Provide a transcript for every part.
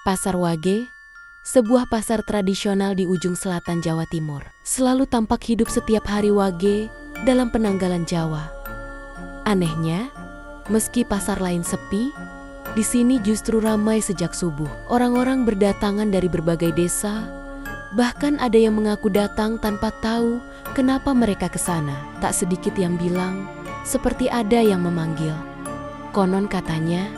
Pasar Wage, sebuah pasar tradisional di ujung selatan Jawa Timur, selalu tampak hidup setiap hari Wage dalam penanggalan Jawa. Anehnya, meski pasar lain sepi, di sini justru ramai sejak subuh. Orang-orang berdatangan dari berbagai desa, bahkan ada yang mengaku datang tanpa tahu kenapa mereka ke sana. Tak sedikit yang bilang, seperti ada yang memanggil. Konon katanya,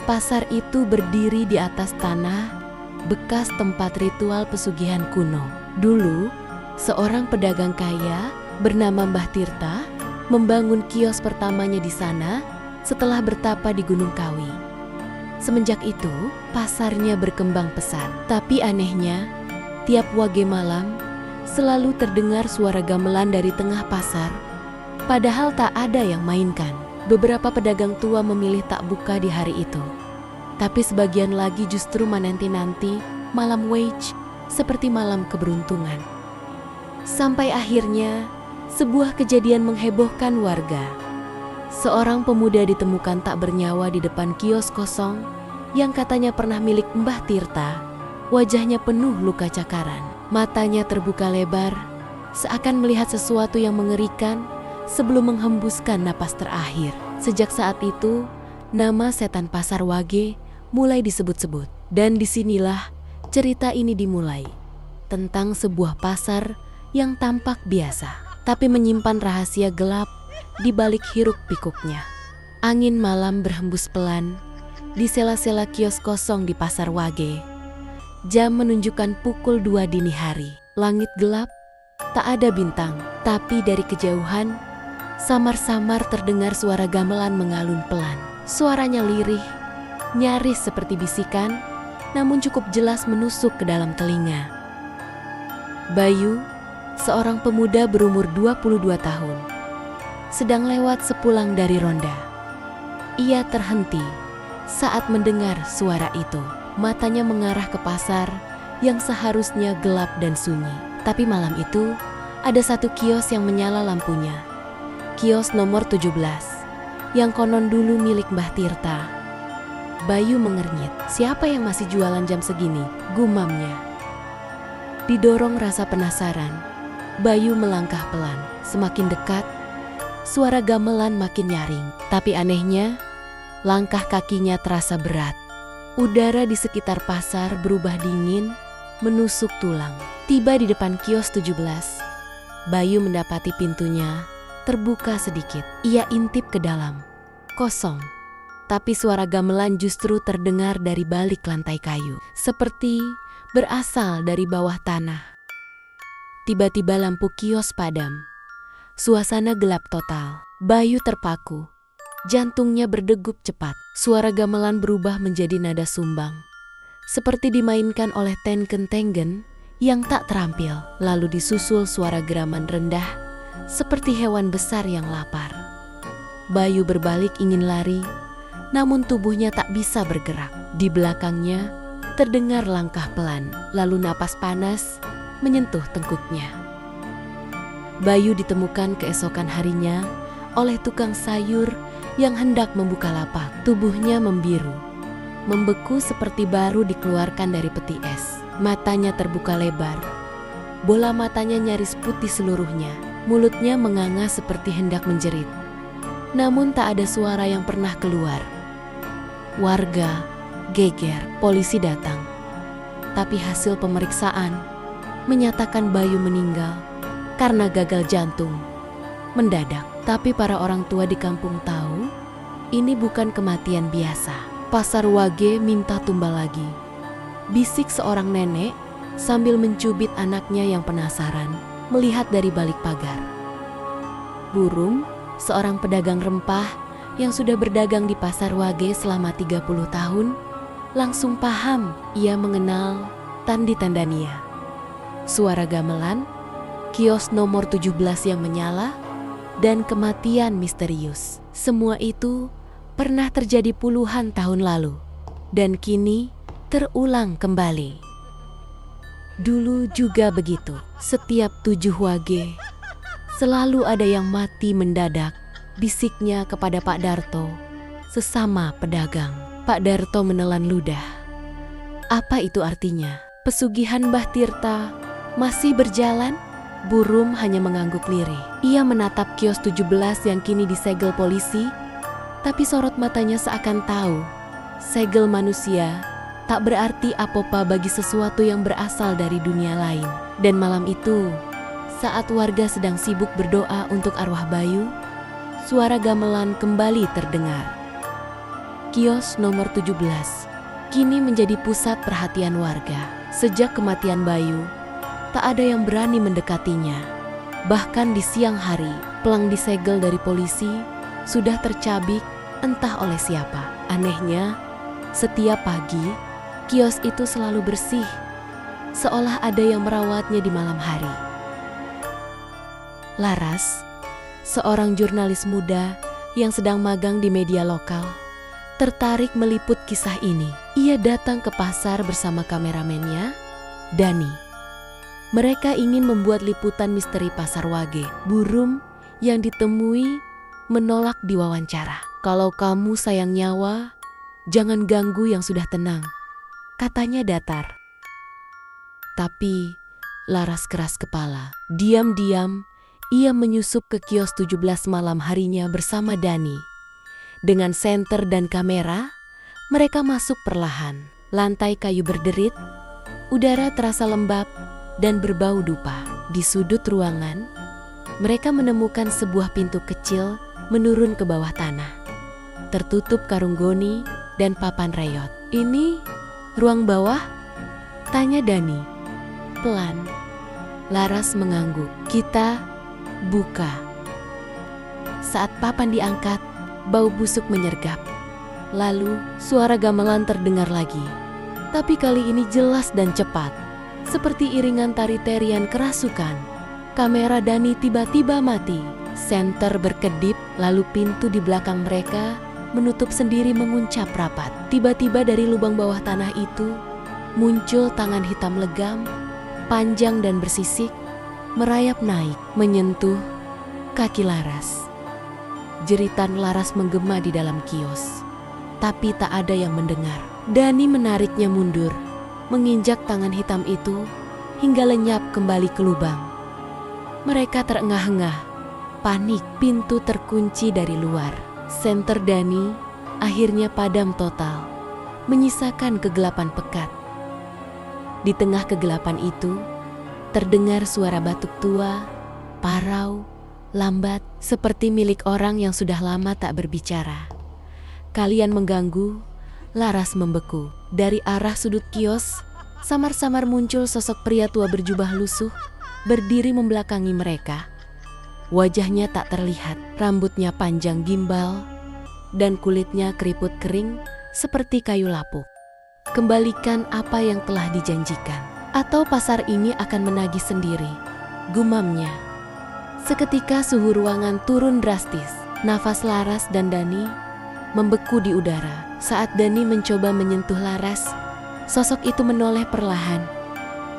pasar itu berdiri di atas tanah bekas tempat ritual pesugihan kuno. Dulu, seorang pedagang kaya bernama Mbah Tirta membangun kios pertamanya di sana setelah bertapa di Gunung Kawi. Semenjak itu, pasarnya berkembang pesat. Tapi anehnya, tiap Wage malam selalu terdengar suara gamelan dari tengah pasar, padahal tak ada yang mainkan. Beberapa pedagang tua memilih tak buka di hari itu. Tapi sebagian lagi justru menanti-nanti malam Wage seperti malam keberuntungan. Sampai akhirnya, sebuah kejadian menghebohkan warga. Seorang pemuda ditemukan tak bernyawa di depan kios kosong yang katanya pernah milik Mbah Tirta. Wajahnya penuh luka cakaran, matanya terbuka lebar, seakan melihat sesuatu yang mengerikan sebelum menghembuskan napas terakhir. Sejak saat itu, nama setan pasar Wage mulai disebut-sebut. Dan disinilah cerita ini dimulai. Tentang sebuah pasar yang tampak biasa, tapi menyimpan rahasia gelap di balik hiruk-pikuknya. Angin malam berhembus pelan di sela-sela kios kosong di pasar Wage. Jam menunjukkan pukul 2 dini hari. Langit gelap, tak ada bintang, tapi dari kejauhan samar-samar terdengar suara gamelan mengalun pelan. Suaranya lirih, nyaris seperti bisikan, namun cukup jelas menusuk ke dalam telinga. Bayu, seorang pemuda berumur 22 tahun, sedang lewat sepulang dari ronda. Ia terhenti saat mendengar suara itu. Matanya mengarah ke pasar yang seharusnya gelap dan sunyi. Tapi malam itu, ada satu kios yang menyala lampunya. Kios nomor 17, yang konon dulu milik Mbah Tirta. Bayu mengernyit. Siapa yang masih jualan jam segini? Gumamnya. Didorong rasa penasaran, Bayu melangkah pelan. Semakin dekat, suara gamelan makin nyaring. Tapi anehnya, langkah kakinya terasa berat. Udara di sekitar pasar berubah dingin, menusuk tulang. Tiba di depan kios 17, Bayu mendapati pintunya terbuka sedikit. Ia intip ke dalam. Kosong. Tapi suara gamelan justru terdengar dari balik lantai kayu, seperti berasal dari bawah tanah. Tiba-tiba lampu kios padam. Suasana gelap total. Bayu terpaku. Jantungnya berdegup cepat. Suara gamelan berubah menjadi nada sumbang, seperti dimainkan oleh tengen-tengen yang tak terampil. Lalu disusul suara geraman rendah, seperti hewan besar yang lapar. Bayu berbalik ingin lari, namun tubuhnya tak bisa bergerak. Di belakangnya terdengar langkah pelan, lalu napas panas menyentuh tengkuknya. Bayu ditemukan keesokan harinya oleh tukang sayur yang hendak membuka lapak. Tubuhnya membiru, membeku seperti baru dikeluarkan dari peti es. Matanya terbuka lebar, bola matanya nyaris putih seluruhnya. Mulutnya menganga seperti hendak menjerit, namun tak ada suara yang pernah keluar. Warga geger, polisi datang. Tapi hasil pemeriksaan menyatakan Bayu meninggal karena gagal jantung mendadak. Tapi para orang tua di kampung tahu ini bukan kematian biasa. Pasar Wage minta tumbal lagi, bisik seorang nenek sambil mencubit anaknya yang penasaran melihat dari balik pagar. Burung, seorang pedagang rempah yang sudah berdagang di pasar Wage selama 30 tahun, langsung paham ia mengenal Tandi Tandania. Suara gamelan, kios nomor 17 yang menyala, dan kematian misterius. Semua itu pernah terjadi puluhan tahun lalu dan kini terulang kembali. Dulu juga begitu. Setiap 7 Wage selalu ada yang mati mendadak bisiknya kepada Pak Darto, sesama pedagang. Pak Darto menelan ludah. Apa itu artinya? Pesugihan Mbah Tirta masih berjalan? Burum hanya mengangguk lirih. Ia menatap kios 17 yang kini disegel polisi, tapi sorot matanya seakan tahu, segel manusia tak berarti apa-apa bagi sesuatu yang berasal dari dunia lain. Dan malam itu, saat warga sedang sibuk berdoa untuk arwah Bayu, suara gamelan kembali terdengar. Kios nomor 17 kini menjadi pusat perhatian warga. Sejak kematian Bayu, tak ada yang berani mendekatinya. Bahkan di siang hari, pelang disegel dari polisi sudah tercabik entah oleh siapa. Anehnya, setiap pagi, kios itu selalu bersih, seolah ada yang merawatnya di malam hari. Laras, seorang jurnalis muda yang sedang magang di media lokal, tertarik meliput kisah ini. Ia datang ke pasar bersama kameramennya, Dani. Mereka ingin membuat liputan misteri Pasar Wage. Burum yang ditemui menolak diwawancara. Kalau kamu sayang nyawa, jangan ganggu yang sudah tenang, katanya datar. Tapi Laras keras kepala. Diam-diam ia menyusup ke kios 17 malam harinya bersama Dani. Dengan senter dan kamera, mereka masuk perlahan. Lantai kayu berderit, udara terasa lembab dan berbau dupa. Di sudut ruangan, mereka menemukan sebuah pintu kecil menurun ke bawah tanah. Tertutup karung goni dan papan reyot. Ini ruang bawah? Tanya Dani. Pelan. Laras mengangguk. Kita buka. Saat papan diangkat, bau busuk menyergap. Lalu suara gamelan terdengar lagi. Tapi kali ini jelas dan cepat. Seperti iringan tari terian kerasukan. Kamera Dani tiba-tiba mati. Senter berkedip, lalu pintu di belakang mereka menutup sendiri menguncap rapat. Tiba-tiba dari lubang bawah tanah itu muncul tangan hitam legam, panjang dan bersisik, merayap naik, menyentuh kaki Laras. Jeritan Laras menggema di dalam kios, tapi tak ada yang mendengar. Dani menariknya mundur, menginjak tangan hitam itu hingga lenyap kembali ke lubang. Mereka terengah-engah, panik. Pintu terkunci dari luar. Senter Dani akhirnya padam total, menyisakan kegelapan pekat. Di tengah kegelapan itu, terdengar suara batuk tua, parau, lambat, seperti milik orang yang sudah lama tak berbicara. Kalian mengganggu, Laras membeku. Dari arah sudut kios, samar-samar muncul sosok pria tua berjubah lusuh, berdiri membelakangi mereka. Wajahnya tak terlihat, rambutnya panjang gimbal, dan kulitnya keriput kering seperti kayu lapuk. Kembalikan apa yang telah dijanjikan, atau pasar ini akan menagih sendiri, gumamnya. Seketika suhu ruangan turun drastis. Nafas Laras dan Dani membeku di udara. Saat Dani mencoba menyentuh Laras, sosok itu menoleh perlahan.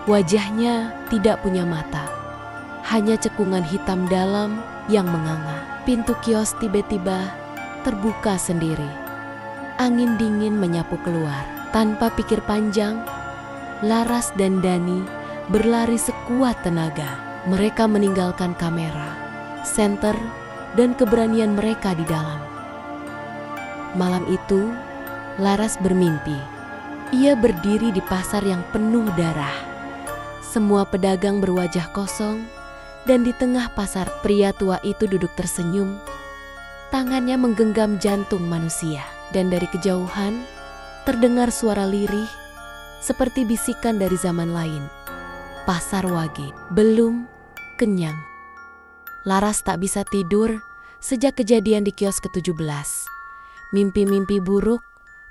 Wajahnya tidak punya mata, hanya cekungan hitam dalam yang menganga. Pintu kios tiba-tiba terbuka sendiri. Angin dingin menyapu keluar. Tanpa pikir panjang, Laras dan Dani berlari sekuat tenaga. Mereka meninggalkan kamera, senter, dan keberanian mereka di dalam. Malam itu, Laras bermimpi. Ia berdiri di pasar yang penuh darah. Semua pedagang berwajah kosong, dan di tengah pasar pria tua itu duduk tersenyum. Tangannya menggenggam jantung manusia, dan dari kejauhan terdengar suara lirih seperti bisikan dari zaman lain. Pasar Wage belum kenyang. Laras tak bisa tidur sejak kejadian di kios ke-17. Mimpi-mimpi buruk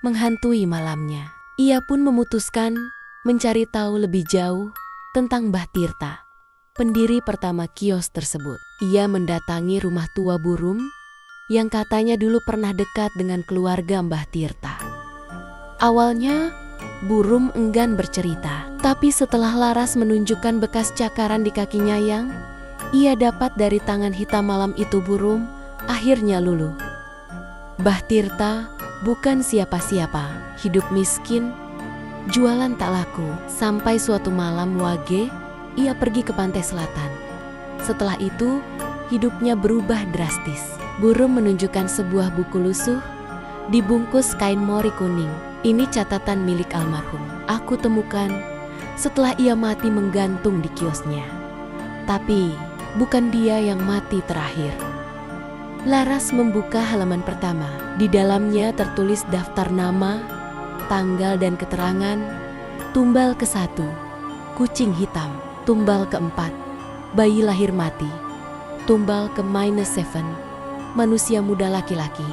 menghantui malamnya. Ia pun memutuskan mencari tahu lebih jauh tentang Mbah Tirta, pendiri pertama kios tersebut. Ia mendatangi rumah tua Burum yang katanya dulu pernah dekat dengan keluarga Mbah Tirta. Awalnya, Burum enggan bercerita, tapi setelah Laras menunjukkan bekas cakaran di kaki Nyayang, ia dapat dari tangan hitam malam itu Burum akhirnya luluh. Bah Tirta bukan siapa-siapa, hidup miskin, jualan tak laku. Sampai suatu malam Wage, ia pergi ke pantai selatan. Setelah itu, hidupnya berubah drastis. Burung menunjukkan sebuah buku lusuh, dibungkus kain mori kuning. Ini catatan milik almarhum. Aku temukan setelah ia mati menggantung di kiosnya. Tapi, bukan dia yang mati terakhir. Laras membuka halaman pertama. Di dalamnya tertulis daftar nama, tanggal dan keterangan. Tumbal ke-1, kucing hitam. Tumbal ke-4, bayi lahir mati. Tumbal ke-7, manusia muda laki-laki.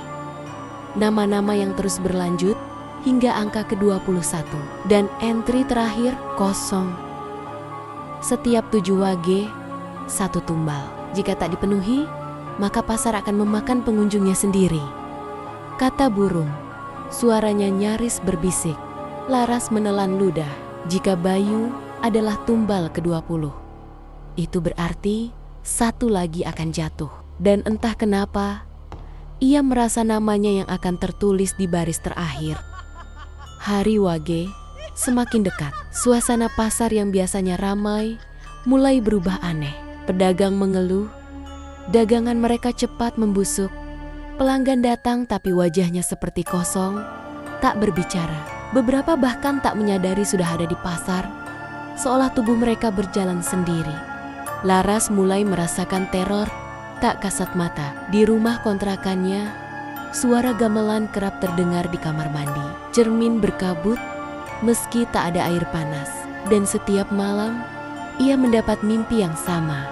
Nama-nama yang terus berlanjut hingga angka ke-21. Dan entry terakhir kosong. Setiap 7 Wage, 1 tumbal. Jika tak dipenuhi, maka pasar akan memakan pengunjungnya sendiri, kata burung. Suaranya nyaris berbisik. Laras menelan ludah. Jika Bayu adalah tumbal ke-20, itu berarti 1 lagi akan jatuh. Dan entah kenapa, ia merasa namanya yang akan tertulis di baris terakhir. Hari Wage semakin dekat. Suasana pasar yang biasanya ramai mulai berubah aneh. Pedagang mengeluh, dagangan mereka cepat membusuk. Pelanggan datang tapi wajahnya seperti kosong, tak berbicara. Beberapa bahkan tak menyadari sudah ada di pasar, seolah tubuh mereka berjalan sendiri. Laras mulai merasakan teror tak kasat mata. Di rumah kontrakannya, suara gamelan kerap terdengar di kamar mandi. Cermin berkabut meski tak ada air panas. Dan setiap malam, ia mendapat mimpi yang sama.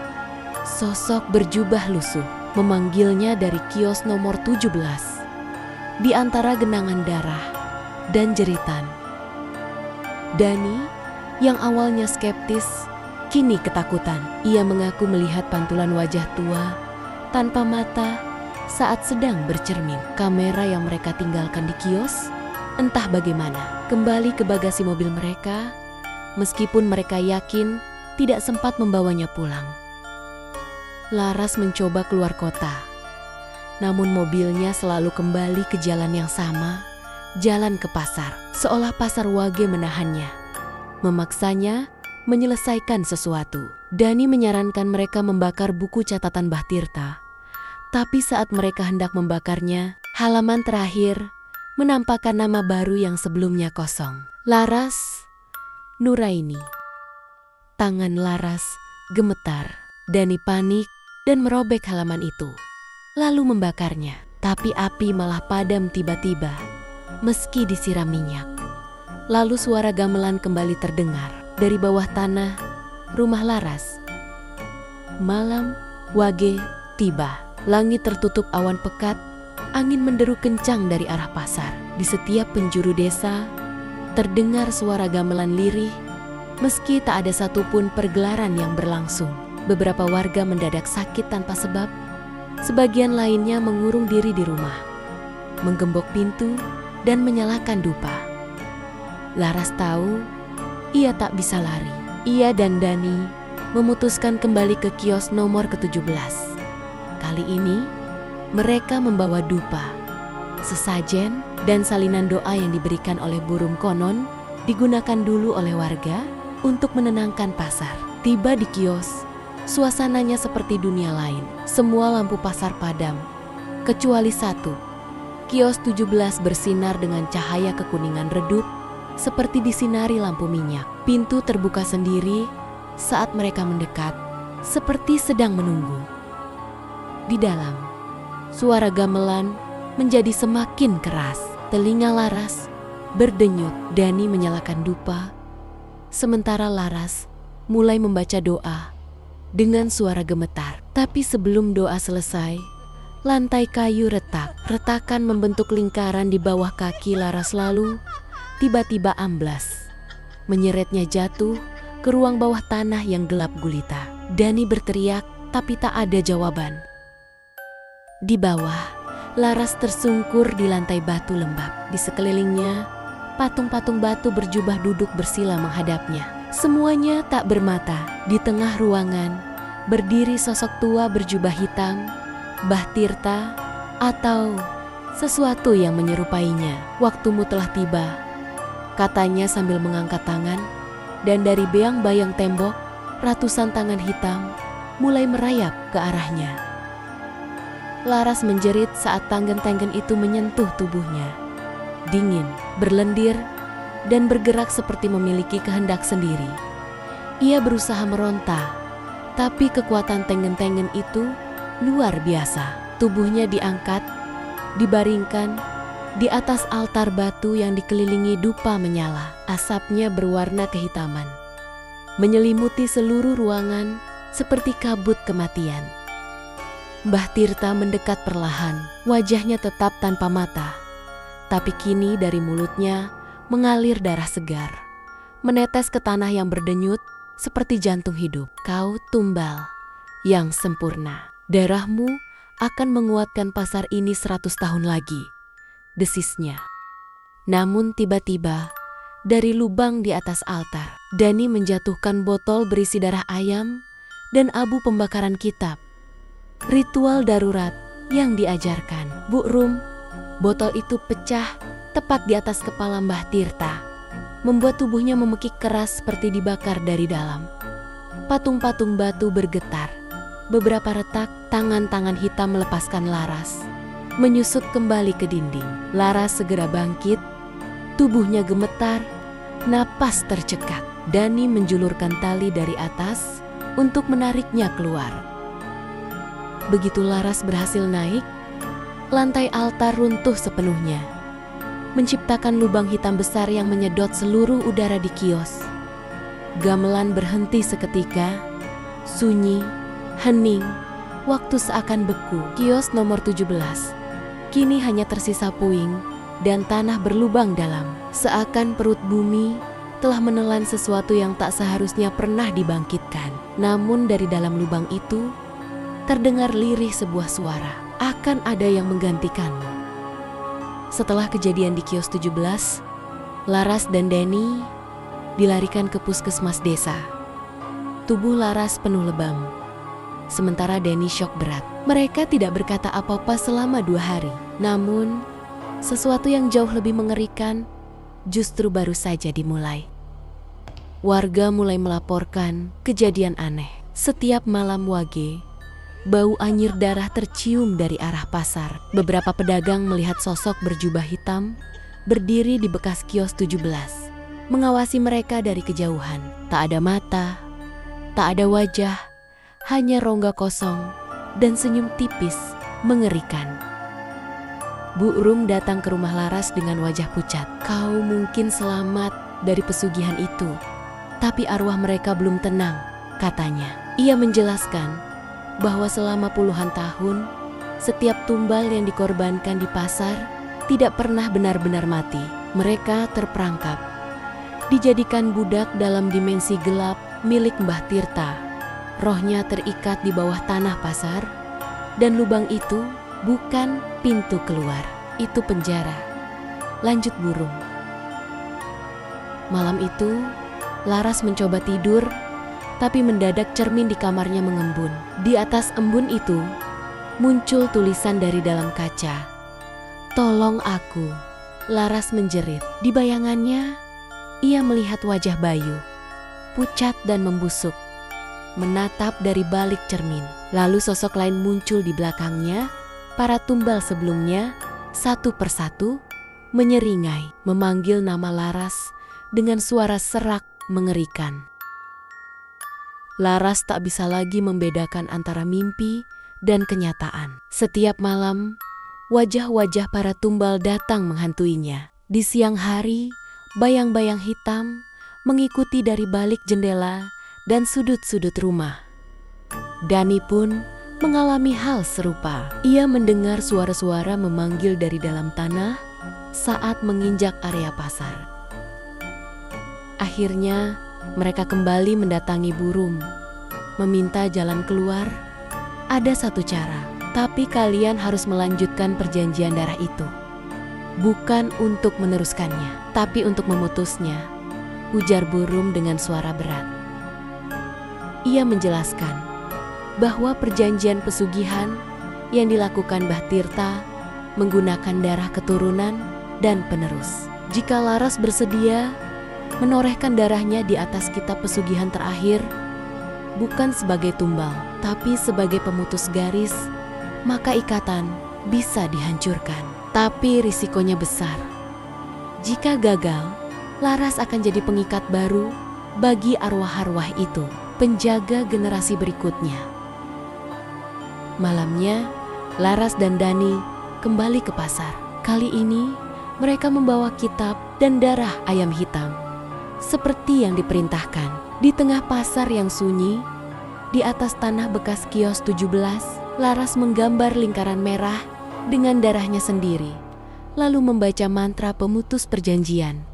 Sosok berjubah lusuh memanggilnya dari kios nomor 17. Di antara genangan darah dan jeritan, Dani yang awalnya skeptis kini ketakutan. Ia mengaku melihat pantulan wajah tua tanpa mata saat sedang bercermin. Kamera yang mereka tinggalkan di kios entah bagaimana kembali ke bagasi mobil mereka, meskipun mereka yakin tidak sempat membawanya pulang. Laras mencoba keluar kota, namun mobilnya selalu kembali ke jalan yang sama, jalan ke pasar, seolah pasar Wage menahannya, memaksanya menyelesaikan sesuatu. Dani menyarankan mereka membakar buku catatan Bah Tirta, tapi saat mereka hendak membakarnya, halaman terakhir menampakkan nama baru yang sebelumnya kosong. Laras Nuraini. Tangan Laras gemetar. Dani panik dan merobek halaman itu, lalu membakarnya. Tapi api malah padam tiba-tiba, meski disiram minyak. Lalu suara gamelan kembali terdengar dari bawah tanah rumah Laras. Malam Wage tiba. Langit tertutup awan pekat, angin menderu kencang dari arah pasar. Di setiap penjuru desa terdengar suara gamelan lirih, meski tak ada satupun pergelaran yang berlangsung. Beberapa warga mendadak sakit tanpa sebab, sebagian lainnya mengurung diri di rumah, menggembok pintu dan menyalakan dupa. Laras tahu ia tak bisa lari. Ia dan Dani memutuskan kembali ke kios nomor ke-17. Kali ini mereka membawa dupa, sesajen dan salinan doa yang diberikan oleh burung konon digunakan dulu oleh warga untuk menenangkan pasar. Tiba di kios, suasananya seperti dunia lain. Semua lampu pasar padam, kecuali satu. Kios 17 bersinar dengan cahaya kekuningan redup, seperti disinari lampu minyak. Pintu terbuka sendiri saat mereka mendekat, seperti sedang menunggu. Di dalam, suara gamelan menjadi semakin keras. Telinga Laras berdenyut. Dani menyalakan dupa, sementara Laras mulai membaca doa dengan suara gemetar. Tapi sebelum doa selesai, lantai kayu retak. Retakan membentuk lingkaran di bawah kaki Laras, lalu tiba-tiba amblas. Menyeretnya jatuh ke ruang bawah tanah yang gelap gulita. Dani berteriak, tapi tak ada jawaban. Di bawah, Laras tersungkur di lantai batu lembab. Di sekelilingnya, patung-patung batu berjubah duduk bersila menghadapnya. Semuanya tak bermata. Di tengah ruangan, berdiri sosok tua berjubah hitam Mbah Tirta, atau sesuatu yang menyerupainya. Waktumu telah tiba, katanya sambil mengangkat tangan, dan dari beang-bayang tembok, ratusan tangan hitam mulai merayap ke arahnya. Laras menjerit saat tanggen-tanggen itu menyentuh tubuhnya. Dingin, berlendir, dan bergerak seperti memiliki kehendak sendiri. Ia berusaha meronta, tapi kekuatan tanggen-tanggen itu luar biasa. Tubuhnya diangkat, dibaringkan di atas altar batu yang dikelilingi dupa menyala. Asapnya berwarna kehitaman, menyelimuti seluruh ruangan seperti kabut kematian. Mbah Tirta mendekat perlahan, wajahnya tetap tanpa mata. Tapi kini dari mulutnya mengalir darah segar, menetes ke tanah yang berdenyut seperti jantung hidup. Kau tumbal yang sempurna. Darahmu akan menguatkan pasar ini 100 tahun lagi, desisnya. Namun tiba-tiba, dari lubang di atas altar, Dani menjatuhkan botol berisi darah ayam dan abu pembakaran kitab. Ritual darurat yang diajarkan. Bu Rum, botol itu pecah tepat di atas kepala Mbah Tirta, membuat tubuhnya memekik keras seperti dibakar dari dalam. Patung-patung batu bergetar. Beberapa retak, tangan-tangan hitam melepaskan Laras, menyusut kembali ke dinding. Laras segera bangkit, tubuhnya gemetar, napas tercekat. Dani menjulurkan tali dari atas untuk menariknya keluar. Begitu Laras berhasil naik, lantai altar runtuh sepenuhnya, menciptakan lubang hitam besar yang menyedot seluruh udara di kios. Gamelan berhenti seketika, sunyi, hening, waktu seakan beku. Kios nomor 17 kini hanya tersisa puing dan tanah berlubang dalam. Seakan perut bumi telah menelan sesuatu yang tak seharusnya pernah dibangkitkan. Namun dari dalam lubang itu terdengar lirih sebuah suara, akan ada yang menggantikanmu. Setelah kejadian di kios 17, Laras dan Dani dilarikan ke puskesmas desa. Tubuh Laras penuh lebam, sementara Dani syok berat. Mereka tidak berkata apa-apa selama 2 hari. Namun, sesuatu yang jauh lebih mengerikan justru baru saja dimulai. Warga mulai melaporkan kejadian aneh. Setiap malam Wage, bau anyir darah tercium dari arah pasar. Beberapa pedagang melihat sosok berjubah hitam berdiri di bekas kios 17, mengawasi mereka dari kejauhan. Tak ada mata, tak ada wajah, hanya rongga kosong dan senyum tipis mengerikan. Bu Rum datang ke rumah Laras dengan wajah pucat. Kau mungkin selamat dari pesugihan itu, tapi arwah mereka belum tenang, katanya. Ia menjelaskan bahwa selama puluhan tahun, setiap tumbal yang dikorbankan di pasar tidak pernah benar-benar mati. Mereka terperangkap, dijadikan budak dalam dimensi gelap milik Mbah Tirta. Rohnya terikat di bawah tanah pasar, dan lubang itu bukan pintu keluar, itu penjara. Lanjut burung. Malam itu, Laras mencoba tidur, tapi mendadak cermin di kamarnya mengembun. Di atas embun itu, muncul tulisan dari dalam kaca. Tolong aku. Laras menjerit. Di bayangannya, ia melihat wajah Bayu, pucat dan membusuk, menatap dari balik cermin. Lalu sosok lain muncul di belakangnya. Para tumbal sebelumnya, satu persatu, menyeringai, memanggil nama Laras dengan suara serak mengerikan. Laras tak bisa lagi membedakan antara mimpi dan kenyataan. Setiap malam, wajah-wajah para tumbal datang menghantuinya. Di siang hari, bayang-bayang hitam mengikuti dari balik jendela dan sudut-sudut rumah. Dani pun mengalami hal serupa. Ia mendengar suara-suara memanggil dari dalam tanah saat menginjak area pasar. Akhirnya, mereka kembali mendatangi Bu Rum, meminta jalan keluar. Ada satu cara, tapi kalian harus melanjutkan perjanjian darah itu. Bukan untuk meneruskannya, tapi untuk memutusnya, ujar Bu Rum dengan suara berat. Ia menjelaskan bahwa perjanjian pesugihan yang dilakukan Mbah Tirta menggunakan darah keturunan dan penerus. Jika Laras bersedia menorehkan darahnya di atas kitab pesugihan terakhir, bukan sebagai tumbal, tapi sebagai pemutus garis, maka ikatan bisa dihancurkan. Tapi risikonya besar. Jika gagal, Laras akan jadi pengikat baru bagi arwah-arwah itu, penjaga generasi berikutnya. Malamnya, Laras dan Dani kembali ke pasar. Kali ini, mereka membawa kitab dan darah ayam hitam, seperti yang diperintahkan. Di tengah pasar yang sunyi, di atas tanah bekas kios 17, Laras menggambar lingkaran merah dengan darahnya sendiri, lalu membaca mantra pemutus perjanjian.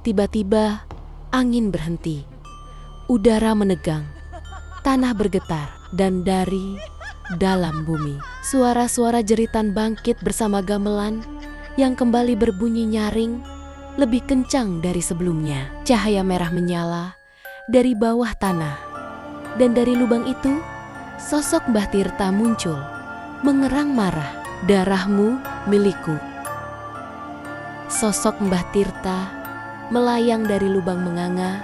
Tiba-tiba, angin berhenti, udara menegang, tanah bergetar, dan dari dalam bumi, suara-suara jeritan bangkit bersama gamelan yang kembali berbunyi nyaring, lebih kencang dari sebelumnya. Cahaya merah menyala dari bawah tanah, dan dari lubang itu, sosok Mbah Tirta muncul, mengerang marah. "Darahmu milikku." Sosok Mbah Tirta melayang dari lubang menganga,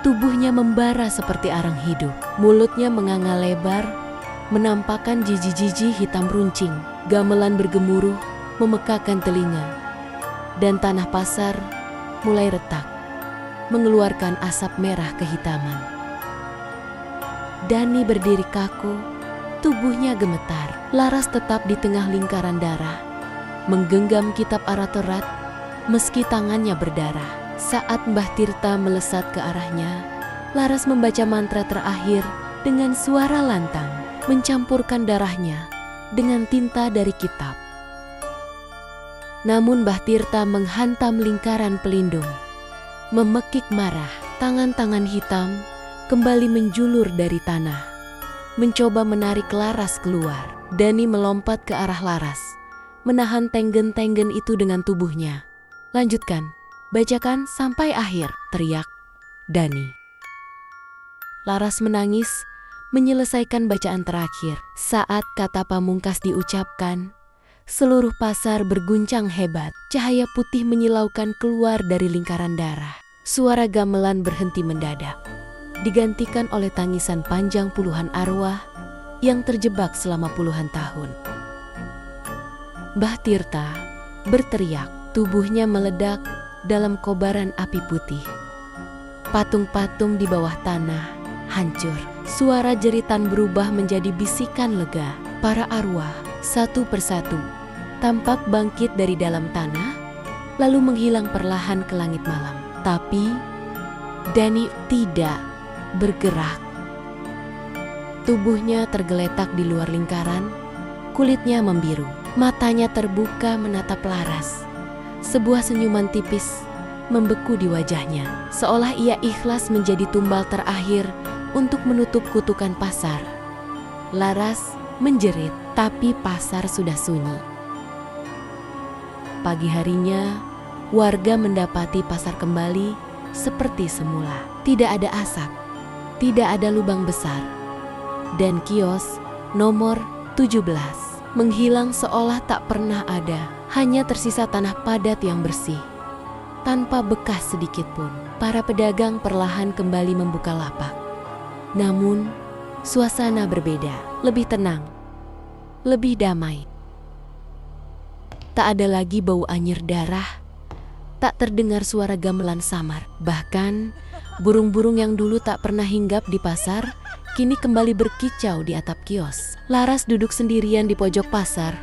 tubuhnya membara seperti arang hidup. Mulutnya menganga lebar, menampakkan jiji-jiji hitam runcing. Gamelan bergemuruh, memekakan telinga, dan tanah pasar mulai retak, mengeluarkan asap merah kehitaman. Dani berdiri kaku, tubuhnya gemetar. Laras tetap di tengah lingkaran darah, menggenggam kitab Araterat meski tangannya berdarah. Saat Mbah Tirta melesat ke arahnya, Laras membaca mantra terakhir dengan suara lantang, mencampurkan darahnya dengan tinta dari kitab. Namun Mbah Tirta menghantam lingkaran pelindung, memekik marah. Tangan-tangan hitam kembali menjulur dari tanah, mencoba menarik Laras keluar. Dani melompat ke arah Laras, menahan tenggen-tenggen itu dengan tubuhnya. "Lanjutkan, bacakan sampai akhir," teriak Dani. Laras menangis, menyelesaikan bacaan terakhir. Saat kata pamungkas diucapkan, seluruh pasar berguncang hebat. Cahaya putih menyilaukan keluar dari lingkaran darah. Suara gamelan berhenti mendadak, digantikan oleh tangisan panjang puluhan arwah yang terjebak selama puluhan tahun. Mbah Tirta berteriak, tubuhnya meledak dalam kobaran api putih. Patung-patung di bawah tanah hancur. Suara jeritan berubah menjadi bisikan lega. Para arwah satu persatu tampak bangkit dari dalam tanah, lalu menghilang perlahan ke langit malam. Tapi Dani tidak bergerak. Tubuhnya tergeletak di luar lingkaran, kulitnya membiru, matanya terbuka menatap Laras. Sebuah senyuman tipis membeku di wajahnya, seolah ia ikhlas menjadi tumbal terakhir untuk menutup kutukan pasar. Laras menjerit, tapi pasar sudah sunyi. Pagi harinya, warga mendapati pasar kembali seperti semula. Tidak ada asap, tidak ada lubang besar, dan kios nomor 17 menghilang seolah tak pernah ada. Hanya tersisa tanah padat yang bersih, tanpa bekas sedikit pun. Para pedagang perlahan kembali membuka lapak. Namun, suasana berbeda, lebih tenang, lebih damai. Tak ada lagi bau anyir darah, tak terdengar suara gamelan samar. Bahkan, burung-burung yang dulu tak pernah hinggap di pasar, kini kembali berkicau di atap kios. Laras duduk sendirian di pojok pasar.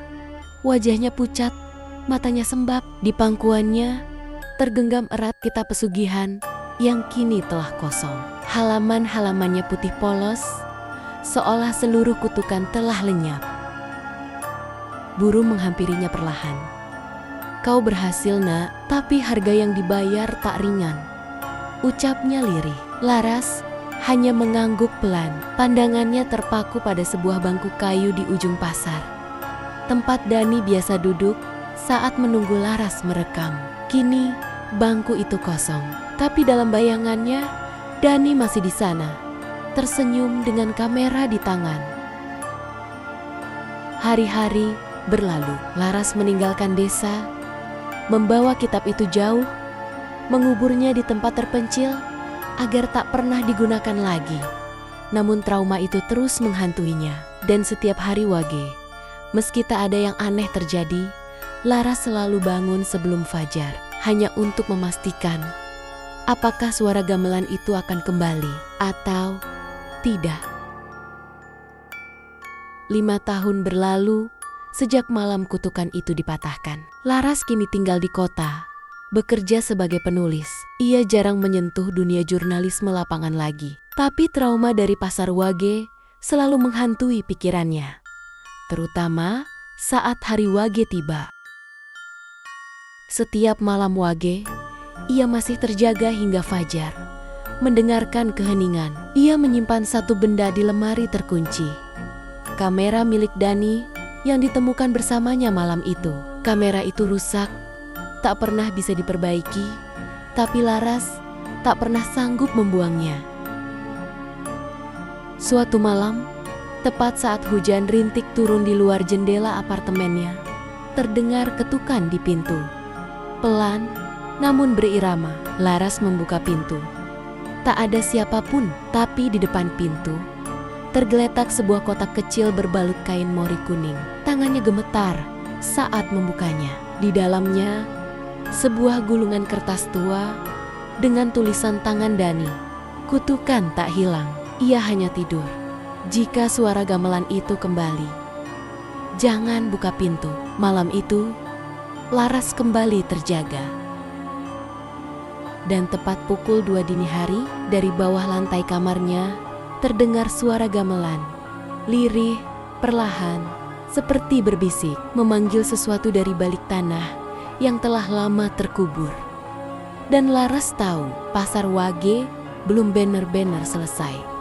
Wajahnya pucat, matanya sembab. Di pangkuannya tergenggam erat kitab pesugihan yang kini telah kosong. Halaman-halamannya putih polos, seolah seluruh kutukan telah lenyap. Burung menghampirinya perlahan. "Kau berhasil, Nak, tapi harga yang dibayar tak ringan," ucapnya lirih. Laras hanya mengangguk pelan. Pandangannya terpaku pada sebuah bangku kayu di ujung pasar, tempat Dani biasa duduk saat menunggu Laras merekam. Kini bangku itu kosong, tapi dalam bayangannya Dani masih di sana, tersenyum dengan kamera di tangan. Hari-hari berlalu. Laras meninggalkan desa, membawa kitab itu jauh, menguburnya di tempat terpencil agar tak pernah digunakan lagi. Namun trauma itu terus menghantuinya. Dan setiap hari Wage, meski tak ada yang aneh terjadi, Laras selalu bangun sebelum fajar, hanya untuk memastikan apakah suara gamelan itu akan kembali atau tidak. 5 tahun berlalu sejak malam kutukan itu dipatahkan. Laras kini tinggal di kota, bekerja sebagai penulis. Ia jarang menyentuh dunia jurnalisme lapangan lagi. Tapi trauma dari pasar Wage selalu menghantui pikirannya, terutama saat hari Wage tiba. Setiap malam Wage, ia masih terjaga hingga fajar. Mendengarkan keheningan, ia menyimpan satu benda di lemari terkunci. Kamera milik Dani yang ditemukan bersamanya malam itu. Kamera itu rusak, tak pernah bisa diperbaiki, tapi Laras tak pernah sanggup membuangnya. Suatu malam, tepat saat hujan rintik turun di luar jendela apartemennya, terdengar ketukan di pintu. Pelan, namun berirama. Laras membuka pintu. Tak ada siapapun, tapi di depan pintu tergeletak sebuah kotak kecil berbalut kain mori kuning. Tangannya gemetar saat membukanya. Di dalamnya, sebuah gulungan kertas tua dengan tulisan tangan Dani. Kutukan tak hilang, ia hanya tidur. Jika suara gamelan itu kembali, jangan buka pintu. Malam itu, Laras kembali terjaga. Dan tepat pukul 2 dini hari, dari bawah lantai kamarnya, terdengar suara gamelan. Lirih, perlahan, seperti berbisik, memanggil sesuatu dari balik tanah yang telah lama terkubur. Dan Laras tahu, pasar Wage belum benar-benar selesai.